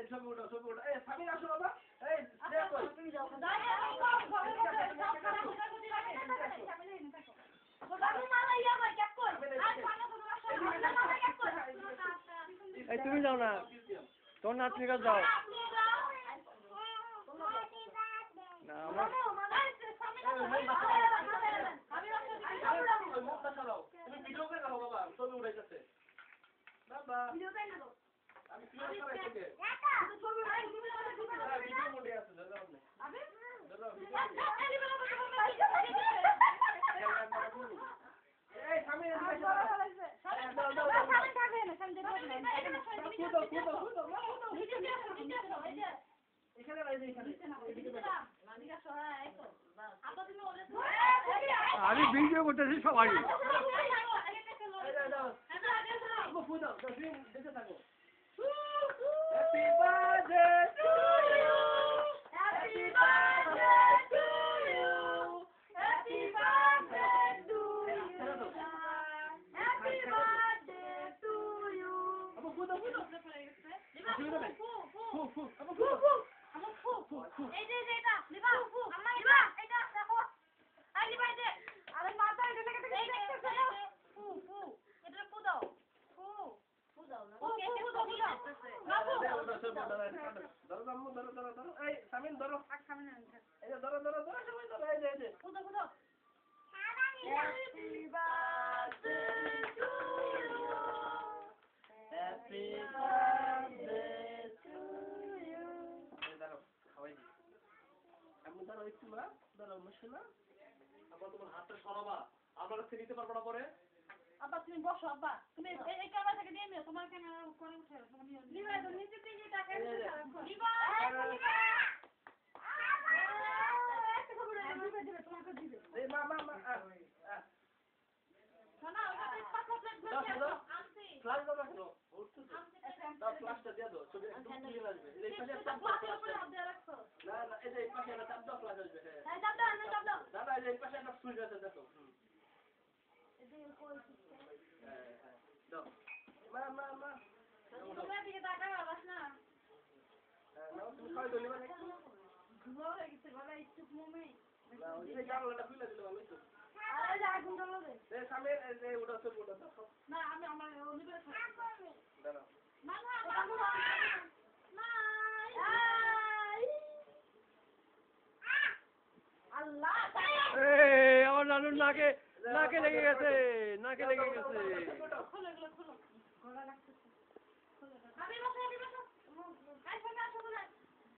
ছবি ওটা এই সামনে আসো বাবা এই দেখো তুমি যাও এই তুমি যাও না তোর নাতনির কাছে যাও না আমার তুমি ভিডিও করে রাখো বাবা ছবি উঠাইতেছে বাবা ভিডিও করে নাও আমি ক্লিয়ার করে থেকে ছবি ভিডিও মোডে আছে দাও না আবে দাও এই সামনে আমি ভিডিও করতেছি সবাই Happy birthday to you. Happy birthday to you. Happy birthday to you. Happy birthday to you. Amo fudo. এই যে এটা লিবা আম্মা লিবা এটা দেখো আই লিবা এই যে আরে মাথা এটা লেগে দেখতেছ এটা ফু দাও ফু দাও না ওকে ফু দাও ধরো এই সামিন ধরো সামনে এই ধরো সবাই ধরো এই যে ফু দাও Happy birthday to you. Happy birthday to you. ধরো সবাই আমি ধরো একটু না ধরো মশলা আবার তোমার হাতটা সরাবা আমরা কাছে নিতে পারবো না পরে আব্বা তুমি বসো আব্বা তুমি এই ক্যামেরা থেকে নিয়ে নিও তোমার ক্যামেরা করে উঠে লিবা তো নিচে থেকে টাকা লিবা এই মা না ওটা পাঁচ প্লেট আনছি ফ্লাশ দাও রাখো দাও ফ্লাশটা দিয়ে দাও ছবি একদম ক্লিয়ার আসবে এই পাশে একটা না এই যে এই পাশে একটা চাপ দাও ফ্লাশ আসবে হ্যাঁ চাপ দাও দাদা এই যে এই পাশে একটা সুইচ আছে দেখো দাও মা তোমরা দিকে টাকা বাস না নাও তুমি খাই দিলে মানে ঘুমাও হয়ে গেছে গলা একটু ঘুমে না ওই যে জানলাটা খুলে দিলে ভালো হতো আরে যা আগুন জ্বালাবে এই সামনে এই যে ওটা দেখো না আমি আমার লিবা দাঁড়াও আল্লাহ এই আমার নানুর নাকে লেগে গেছে খোলো গলা লাগছে